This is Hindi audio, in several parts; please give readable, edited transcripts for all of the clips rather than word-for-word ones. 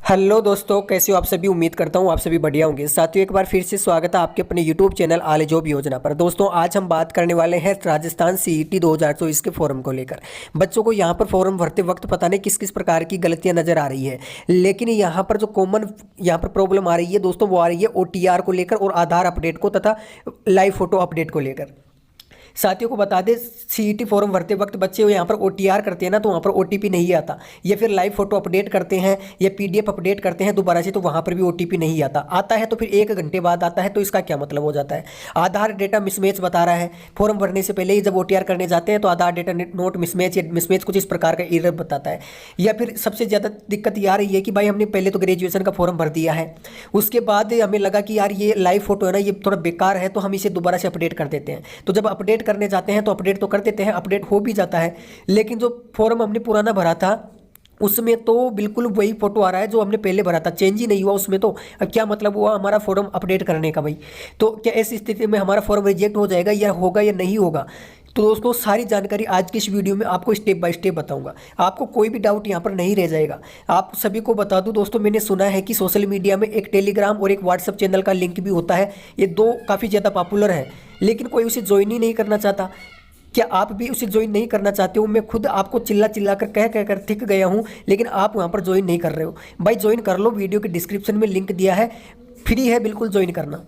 हेलो दोस्तों, कैसे हो आप सभी। उम्मीद करता हूँ आप सभी बढ़िया होंगे। साथियों, एक बार फिर से स्वागत है आपके अपने यूट्यूब चैनल आले जॉब योजना पर। दोस्तों, आज हम बात करने वाले हैं राजस्थान सीईटी 2024 के फॉर्म को लेकर। बच्चों को यहाँ पर फॉर्म भरते वक्त पता नहीं किस किस प्रकार की गलतियाँ नजर आ रही है, लेकिन यहाँ पर जो कॉमन यहाँ पर प्रॉब्लम आ रही है दोस्तों, वो आ रही है ओटीआर को लेकर और आधार अपडेट को तथा लाइव फोटो अपडेट को लेकर। साथियों को बता दें, सीईटी फॉर्म भरते वक्त बच्चे यहाँ पर ओटीआर करते हैं ना, तो वहाँ पर ओटीपी नहीं आता, या फिर लाइव फोटो अपडेट करते हैं या पीडीएफ अपडेट करते हैं दोबारा से, तो वहाँ पर भी ओटीपी नहीं आता। आता है तो फिर 1 घंटे बाद आता है, तो इसका क्या मतलब हो जाता है। आधार डेटा मिसमैच बता रहा है। फॉर्म भरने से पहले ही जब ओटीआर करने जाते हैं तो आधार डेटा नोट मिसमैच या मिसमैच कुछ इस प्रकार का एरर बताता है। या फिर सबसे ज़्यादा दिक्कत ये आ रही है कि भाई हमने पहले तो ग्रेजुएशन का फॉर्म भर दिया है, उसके बाद हमें लगा कि यार ये लाइव फोटो है ना, ये थोड़ा बेकार है, तो हम इसे दोबारा से अपडेट कर देते हैं। तो जब अपडेट करने जाते हैं तो अपडेट तो कर देते हैं, अपडेट हो भी जाता है, लेकिन जो फॉर्म हमने पुराना भरा था उसमें तो बिल्कुल वही फोटो आ रहा है जो हमने पहले भरा था, चेंज ही नहीं हुआ उसमें। तो अब क्या मतलब हुआ हमारा फॉर्म अपडेट करने का भाई। तो क्या ऐसी स्थिति में हमारा फॉर्म रिजेक्ट हो जाएगा या होगा या नहीं होगा। तो दोस्तों, सारी जानकारी आज की इस वीडियो में आपको स्टेप बाय स्टेप बताऊंगा, आपको कोई भी डाउट यहाँ पर नहीं रह जाएगा। आप सभी को बता दूं दोस्तों, मैंने सुना है कि सोशल मीडिया में एक टेलीग्राम और एक व्हाट्सएप चैनल का लिंक भी होता है, ये दो काफ़ी ज़्यादा पॉपुलर है, लेकिन कोई उसे ज्वाइन ही नहीं करना चाहता। क्या आप भी उसे ज्वाइन नहीं करना चाहते हो। मैं खुद आपको चिल्ला चिल्ला कर कह कर थक गया हूँ, लेकिन आप वहाँ पर ज्वाइन नहीं कर रहे हो। भाई ज्वाइन कर लो, वीडियो के डिस्क्रिप्शन में लिंक दिया है, फ्री है बिल्कुल ज्वाइन करना।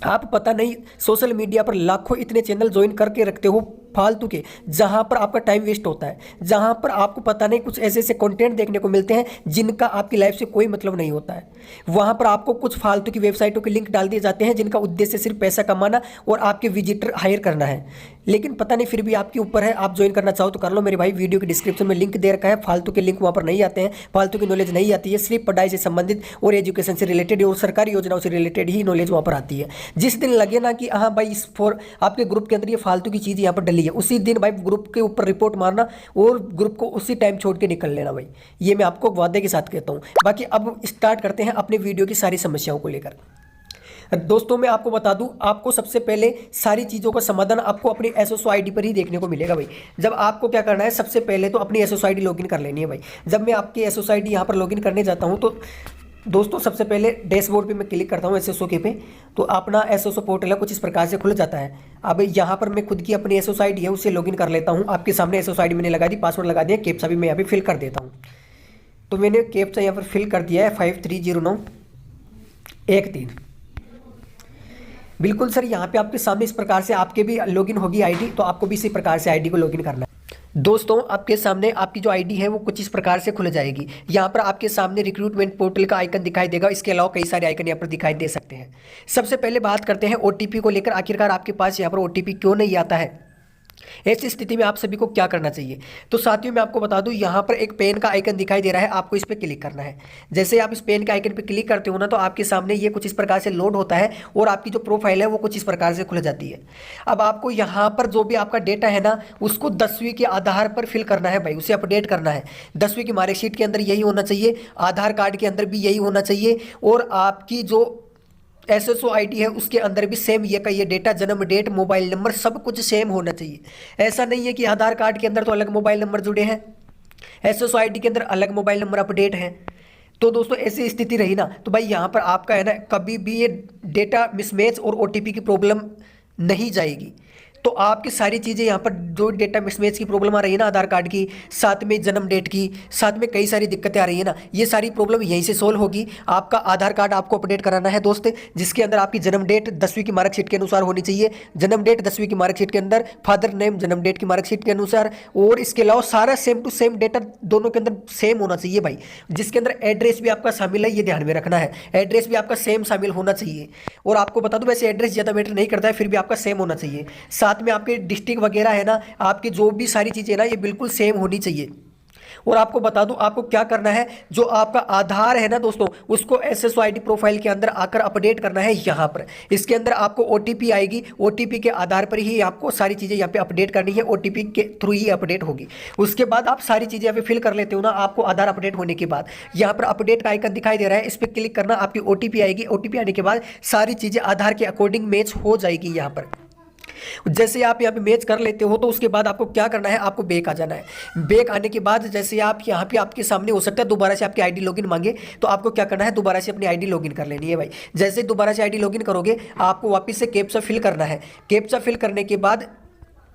आप पता नहीं सोशल मीडिया पर लाखों इतने चैनल ज्वाइन करके रखते हो फालतू के, जहां पर आपका टाइम वेस्ट होता है, जहां पर आपको पता नहीं कुछ ऐसे ऐसे कंटेंट देखने को मिलते हैं जिनका आपकी लाइफ से कोई मतलब नहीं होता है। वहां पर आपको कुछ फालतू की वेबसाइटों के लिंक डाल दिए जाते हैं जिनका उद्देश्य सिर्फ पैसा कमाना और आपके विजिटर हायर करना है। लेकिन पता नहीं, फिर भी आपके ऊपर है, आप ज्वाइन करना चाहो तो कर लो मेरे भाई। वीडियो के डिस्क्रिप्शन में लिंक दे रखा है, फालतू के लिंक वहाँ पर नहीं आते हैं, फालतू की नॉलेज नहीं आती है, सिर्फ पढ़ाई से संबंधित और एजुकेशन से रिलेटेड और सरकारी योजनाओं से रिलेटेड ही नॉलेज वहाँ पर आती है। जिस दिन लगे ना कि हाँ भाई इस फॉर आपके ग्रुप के अंदर ये फालतू की चीज़ यहाँ पर डली है, उसी दिन भाई ग्रुप के ऊपर रिपोर्ट मारना और ग्रुप को उसी टाइम छोड़ के निकल लेना भाई। ये मैं आपको वादे के साथ कहता हूँ। बाकी अब स्टार्ट करते हैं अपने वीडियो की सारी समस्याओं को लेकर। दोस्तों, मैं आपको बता दूं, आपको सबसे पहले सारी चीज़ों का समाधान आपको अपनी एसएसओ आईडी पर ही देखने को मिलेगा भाई। जब आपको क्या करना है, सबसे पहले तो अपनी एसएसओ आईडी लॉगिन कर लेनी है भाई। जब मैं आपकी एसएसओ आईडी यहाँ पर लॉगिन करने जाता हूँ तो दोस्तों, सबसे पहले डैशबोर्ड पे मैं क्लिक करता हूँ एसएसओ के पे, तो अपना एसएसओ पोर्टल है कुछ इस प्रकार से खुल जाता है। अब यहाँ पर मैं खुद की अपनी एसएसओ आईडी है उसे लॉगिन कर लेता हूँ। आपके सामने एसएसओ आईडी मैंने लगा दी, पासवर्ड लगा दिया, कैप्चा भी मैं यहाँ पे फिल कर देता हूँ। तो मैंने कैप्चा यहाँ पर फिल कर दिया है 530913। बिल्कुल सर, यहाँ पे आपके सामने इस प्रकार से आपके भी लॉगिन होगी आईडी, तो आपको भी इसी प्रकार से आईडी को लॉगिन करना है। दोस्तों, आपके सामने आपकी जो आईडी है वो कुछ इस प्रकार से खुल जाएगी। यहाँ पर आपके सामने रिक्रूटमेंट पोर्टल का आइकन दिखाई देगा, इसके अलावा कई सारे आइकन यहाँ पर दिखाई दे सकते हैं। सबसे पहले बात करते हैं ओटीपी को लेकर। आखिरकार आपके पास यहाँ पर ओटीपी क्यों नहीं आता है, ऐसी स्थिति में आप सभी को क्या करना चाहिए। तो साथियों, मैं आपको बता दूं, यहाँ पर एक पेन का आइकन दिखाई दे रहा है, आपको इस पर क्लिक करना है। जैसे आप इस पेन के आइकन पर क्लिक करते हो ना, तो आपके सामने ये कुछ इस प्रकार से लोड होता है और आपकी जो प्रोफाइल है वो कुछ इस प्रकार से खुल जाती है। अब आपको यहाँ पर जो भी आपका डेटा है ना, उसको 10वीं के आधार पर फिल करना है भाई, उसे अपडेट करना है। 10वीं की मार्कशीट के अंदर यही होना चाहिए, आधार कार्ड के अंदर भी यही होना चाहिए, और आपकी जो एसएसओ आईडी है उसके अंदर भी सेम ये का ये डेटा, जन्म डेट, मोबाइल नंबर, सब कुछ सेम होना चाहिए। ऐसा नहीं है कि आधार कार्ड के अंदर तो अलग मोबाइल नंबर जुड़े हैं, एसएसओ आईडी के अंदर अलग मोबाइल नंबर अपडेट है। तो दोस्तों, ऐसी स्थिति रही ना, तो भाई यहाँ पर आपका है ना कभी भी ये डेटा मिसमैच और ओटीपी की प्रॉब्लम नहीं जाएगी। तो आपकी सारी चीज़ें यहाँ पर जो डेटा मिसमैच की प्रॉब्लम आ रही है ना, आधार कार्ड की, साथ में जन्म डेट की, साथ में कई सारी दिक्कतें आ रही है ना, ये सारी प्रॉब्लम यहीं से सोल्व होगी। आपका आधार कार्ड आपको अपडेट कराना है दोस्त, जिसके अंदर आपकी जन्म डेट 10वीं की मार्कशीट के अनुसार होनी चाहिए। जन्म डेट 10वीं की मार्कशीट के अंदर, फादर नेम जन्म डेट की मार्कशीट के अनुसार, और इसके अलावा सारा सेम टू सेम डेटा दोनों के अंदर सेम होना चाहिए भाई। जिसके अंदर एड्रेस भी आपका शामिल है, ये ध्यान में रखना है, एड्रेस भी आपका सेम शामिल होना चाहिए। और आपको बता दूं, वैसे एड्रेस ज़्यादा मैटर नहीं करता है, फिर भी आपका सेम होना चाहिए। साथ में आपके डिस्ट्रिक्ट वगैरह है ना, आपकी जो भी सारी चीजें ना, ये बिल्कुल सेम होनी चाहिए। और आपको बता दूं, आपको क्या करना है, जो आपका आधार है ना दोस्तों, उसको एसएसओ आईडी प्रोफाइल के अंदर आकर अपडेट करना है यहाँ पर। इसके अंदर आपको ओटीपी आएगी, ओटीपी के आधार पर ही आपको सारी चीज़ें यहाँ पे अपडेट करनी है, ओटीपी के थ्रू ही अपडेट होगी। उसके बाद आप सारी चीज़ें यहाँ पे फिल कर लेते हो ना, आपको आधार अपडेट होने के बाद यहाँ पर अपडेट का आइकन दिखाई दे रहा है, इस पर क्लिक करना, आपकी ओटीपी आएगी। ओटीपी आने के बाद सारी चीज़ें आधार के अकॉर्डिंग मैच हो जाएगी यहाँ पर। जैसे आप यहाँ पे मैच कर लेते हो तो उसके बाद आपको क्या करना है, आपको बैक आ जाना है। बैक आने के बाद जैसे आप यहाँ पे आपके सामने हो सकता है दोबारा से आपकी आईडी लॉगिन मांगे, तो आपको क्या करना है, दोबारा से अपनी आईडी लॉगिन कर लेनी है भाई। जैसे दोबारा से आईडी लॉगिन करोगे आपको वापस से कैप्चा फिल करना है। कैप्चा फिल करने के बाद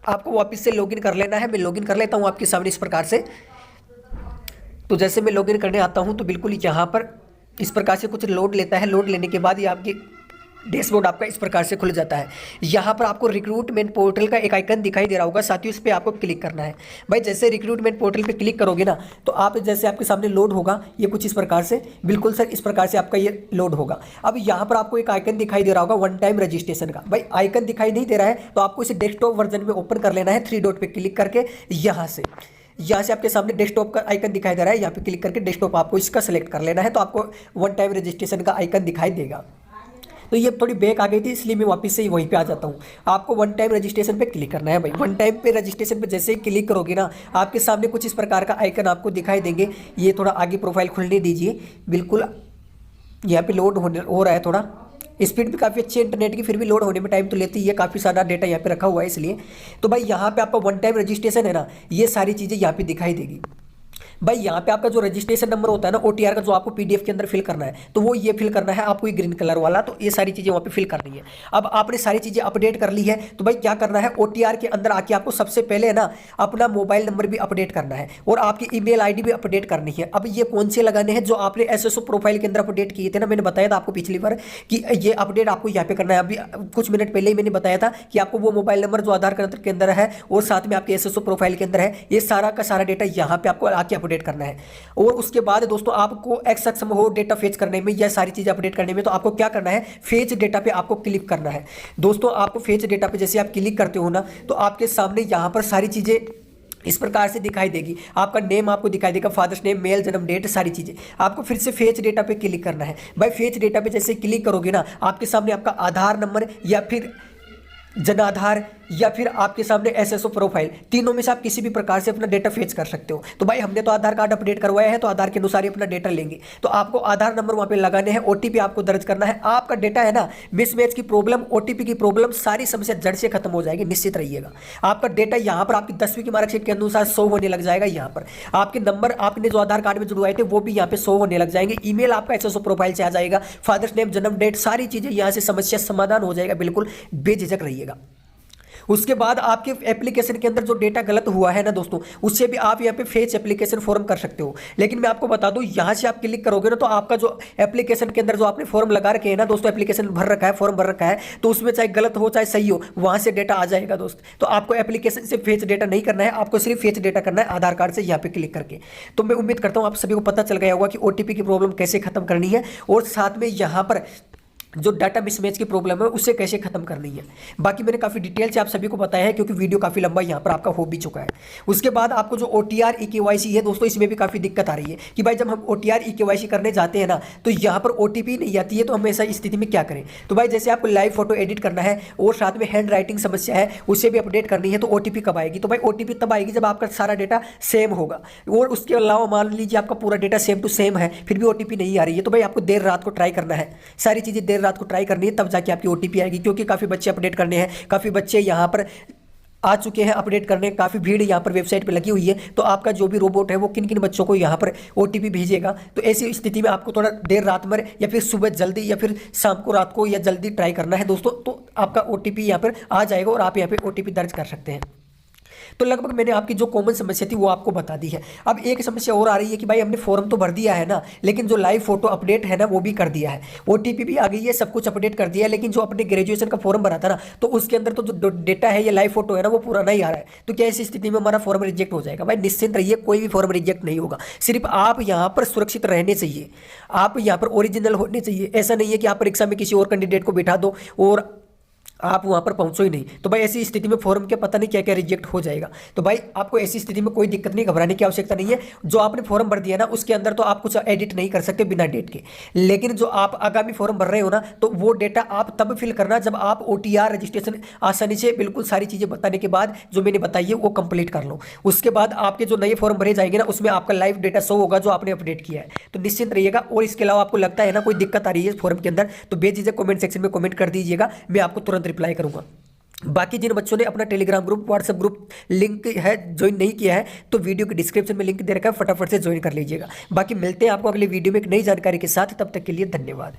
आपको वापस से लॉगिन कर लेना है। मैं लॉगिन कर लेता हूँ आपके सामने इस प्रकार से। तो जैसे मैं लॉगिन करने आता हूँ तो बिल्कुल यहाँ पर इस प्रकार से कुछ लोड लेता है। लोड लेने के बाद ये आपकी डैशबोर्ड आपका इस प्रकार से खुल जाता है। यहाँ पर आपको रिक्रूटमेंट पोर्टल का एक आइकन दिखाई दे रहा होगा, साथियों इस पर आपको क्लिक करना है। भाई जैसे रिक्रूटमेंट पोर्टल पे क्लिक करोगे ना तो आप जैसे आपके सामने लोड होगा ये कुछ इस प्रकार से, बिल्कुल सर इस प्रकार से आपका ये लोड होगा। अब यहाँ पर आपको एक आइकन दिखाई दे रहा होगा वन टाइम रजिस्ट्रेशन का। भाई आइकन दिखाई नहीं दे रहा है तो आपको इसे डेस्कटॉप वर्जन में ओपन कर लेना है। 3 डॉट पे क्लिक करके यहाँ से आपके सामने डेस्कटॉप का आइकन दिखाई दे रहा है, यहाँ पे क्लिक करके डेस्कटॉप आपको इसका सेलेक्ट कर लेना है। तो आपको वन टाइम रजिस्ट्रेशन का आइकन दिखाई देगा। तो ये थोड़ी बैक आ गई थी इसलिए मैं वापस से वहीं पे आ जाता हूँ। आपको वन टाइम रजिस्ट्रेशन पे क्लिक करना है भाई। वन टाइम पे रजिस्ट्रेशन पे जैसे ही क्लिक करोगे ना आपके सामने कुछ इस प्रकार का आइकन आपको दिखाई देंगे। ये थोड़ा आगे प्रोफाइल खुलने दीजिए, बिल्कुल यहाँ पे लोड हो रहा है। थोड़ा स्पीड भी काफ़ी अच्छी है इंटरनेट की, फिर भी लोड होने में टाइम तो लेती है, काफ़ी सारा डेटा यहाँ पे रखा हुआ है इसलिए। तो भाई यहाँ पे आपका वन टाइम रजिस्ट्रेशन है ना, ये सारी चीज़ें यहाँ पे दिखाई देगी। भाई यहाँ पे आपका जो रजिस्ट्रेशन नंबर होता है ना ओटीआर का, जो आपको पीडीएफ के अंदर फिल करना है, तो वो ये फिल करना है आपको, ये ग्रीन कलर वाला। तो ये सारी चीज़ें वहाँ पे फिल करनी है। अब आपने सारी चीज़ें अपडेट कर ली है तो भाई क्या करना है, ओटीआर के अंदर आके आपको सबसे पहले है ना अपना मोबाइल नंबर भी अपडेट करना है और आपकी ईमेल आईडी भी अपडेट करनी है। अब ये कौन से लगाने हैं, जो आपने एसएसओ प्रोफाइल के अंदर अपडेट किए थे ना, मैंने बताया था आपको पिछली बार कि ये अपडेट आपको यहाँ पे करना है। अभी कुछ मिनट पहले ही मैंने बताया था कि आपको वो मोबाइल नंबर जो आधार कार्ड के अंदर है और साथ में आपके एसएसओ प्रोफाइल के अंदर है, ये सारा का सारा डेटा यहाँ पे आपको आके अपडेट करना है। और उसके बाद दोस्तों आपको एक्स सक्षम हो डेटा फेच करने में या सारी चीज़ें अपडेट करने में, तो आपको क्या करना है, फेच डेटा पे आपको क्लिक करना है। दोस्तों आपको फेच डेटा पे जैसे आप क्लिक करते हो ना तो आपके सामने यहाँ पर सारी चीज़ें इस प्रकार से दिखाई देगी। आपका नेम आपको दिखाई देगा, फादर्स नेम, मेल, जन्म डेट, सारी चीज़ें। आपको फिर से फेच डेटा पे क्लिक करना है। भाई फेच डेटा पे जैसे क्लिक करोगे ना आपके सामने आपका आधार नंबर या फिर जन आधार या फिर आपके सामने एसएसओ प्रोफाइल, तीनों में से आप किसी भी प्रकार से अपना डेटा फेच कर सकते हो। तो भाई हमने तो आधार कार्ड अपडेट करवाया है तो आधार के अनुसार ही अपना डेटा लेंगे। तो आपको आधार नंबर वहाँ पे लगाने हैं, ओटीपी आपको दर्ज करना है। आपका डेटा है ना मिसमैच की प्रॉब्लम, ओटीपी की प्रॉब्लम, सारी समस्या जड़ से खत्म हो जाएगी, निश्चित रहिएगा। आपका डेटा यहाँ पर आपकी 10वीं की मार्कशीट के अनुसार शो होने लग जाएगा। यहाँ पर आपके नंबर आपने जो आधार कार्ड में जुड़वाए थे वो भी यहाँ पे शो होने लग जाएंगे। ईमेल आपका एसएसओ प्रोफाइल से आ जाएगा, फादर्स नेम, जन्म डेट, सारी चीज़ें यहाँ से समस्या समाधान हो जाएगा। बिल्कुल बेझिझक रहिएगा। उसके बाद आपके एप्लीकेशन के अंदर जो डेटा गलत हुआ है ना दोस्तों, उससे भी आप यहाँ पे फेच एप्लीकेशन फॉर्म कर सकते हो। लेकिन मैं आपको बता दूं यहाँ से आप क्लिक करोगे ना तो आपका जो एप्लीकेशन के अंदर जो आपने फॉर्म लगा रखे हैं ना दोस्तों, एप्लीकेशन भर रखा है, फॉर्म भर रखा है, तो उसमें चाहे गलत हो चाहे सही हो वहाँ से डेटा आ जाएगा दोस्त। तो आपको एप्लीकेशन से फेच डेटा नहीं करना है, आपको सिर्फ फेच डेटा करना है आधार कार्ड से यहाँ पे क्लिक करके। तो मैं उम्मीद करता हूँ आप सभी को पता चल गया होगा कि ओटीपी की प्रॉब्लम कैसे खत्म करनी है और साथ में यहाँ पर जो डाटा मिसमैच की प्रॉब्लम है उससे कैसे खत्म करनी है। बाकी मैंने काफ़ी डिटेल से आप सभी को बताया है क्योंकि वीडियो काफ़ी लंबा यहाँ पर आपका हो भी चुका है। उसके बाद आपको जो OTR eKYC है दोस्तों, इसमें भी काफ़ी दिक्कत आ रही है कि भाई जब हम OTR eKYC करने जाते हैं ना तो यहाँ पर OTP नहीं आती है। तो हम ऐसा स्थिति में क्या करें, तो भाई जैसे आपको लाइव फोटो एडिट करना है और साथ में हैंड राइटिंग समस्या है उसे भी अपडेट करनी है, तो OTP कब आएगी, तो भाई OTP तब आएगी जब आपका सारा डेटा सेम होगा। और उसके अलावा मान लीजिए आपका पूरा डेटा सेम टू सेम है फिर भी OTP नहीं आ रही है, तो भाई आपको देर रात को ट्राई करना है, सारी चीज़ें देर रात को ट्राई करनी है, तब जाके आपकी OTP आएगी। क्योंकि काफ़ी बच्चे अपडेट करने हैं, काफ़ी बच्चे यहाँ पर आ चुके हैं अपडेट करने, काफ़ी भीड़ यहाँ पर वेबसाइट पे लगी हुई है। तो आपका जो भी रोबोट है वो किन किन बच्चों को यहाँ पर OTP भेजेगा, तो ऐसी स्थिति में आपको थोड़ा देर रात में या फिर सुबह जल्दी या फिर शाम को रात को या जल्दी ट्राई करना है दोस्तों। तो आपका OTP यहाँ पर आ जाएगा और आप यहाँ पर OTP दर्ज कर सकते हैं। तो लगभग मैंने आपकी जो कॉमन समस्या थी वो आपको बता दी है। अब एक समस्या और आ रही है कि भाई हमने फॉर्म तो भर दिया है ना, लेकिन जो लाइव फोटो अपडेट है ना वो भी कर दिया है, OTP भी आ गई है, सब कुछ अपडेट कर दिया है, लेकिन जो अपने ग्रेजुएशन का फॉर्म भरा था ना तो उसके अंदर तो जो डेटा है ये लाइव फोटो है ना वो पूरा नहीं आ रहा है। तो क्या ऐसी स्थिति में हमारा फॉर्म रिजेक्ट हो जाएगा? भाई निश्चिंत रहिए, कोई भी फॉर्म रिजेक्ट नहीं होगा। सिर्फ आप यहाँ पर सुरक्षित रहने चाहिए, आप यहाँ पर ओरिजिनल होने चाहिए। ऐसा नहीं है कि आप परीक्षा में किसी और कैंडिडेट को बिठा दो और आप वहाँ पर पहुँचो ही नहीं, तो भाई ऐसी स्थिति में फॉर्म के पता नहीं क्या क्या रिजेक्ट हो जाएगा। तो भाई आपको ऐसी स्थिति में कोई दिक्कत नहीं, घबराने की आवश्यकता नहीं है। जो आपने फॉर्म भर दिया ना उसके अंदर तो आप कुछ एडिट नहीं कर सकते बिना डेट के, लेकिन जो आप आगामी फॉर्म भर रहे हो ना तो वो डेटा आप तब फिल करना जब आप OTR रजिस्ट्रेशन आसानी से बिल्कुल सारी चीज़ें बताने के बाद जो मैंने बताई है वो कंप्लीट कर लो। उसके बाद आपके जो नए फॉर्म भरे जाएंगे ना उसमें आपका लाइव डेटा शो होगा जो आपने अपडेट किया है। तो निश्चिंत रहिएगा। और इसके अलावा आपको लगता है ना कोई दिक्कत आ रही है इस फॉर्म के अंदर तो बेझिझक कमेंट सेक्शन में कमेंट कर दीजिएगा, मैं आपको तुरंत रिप्लाई करूँगा। बाकी जिन बच्चों ने अपना Telegram group, WhatsApp group link है ज्वाइन नहीं किया है तो वीडियो के डिस्क्रिप्शन में लिंक दे रखा है, फटाफट से ज्वाइन कर लीजिएगा। बाकी मिलते हैं आपको अगले वीडियो में एक नई जानकारी के साथ, तब तक के लिए धन्यवाद।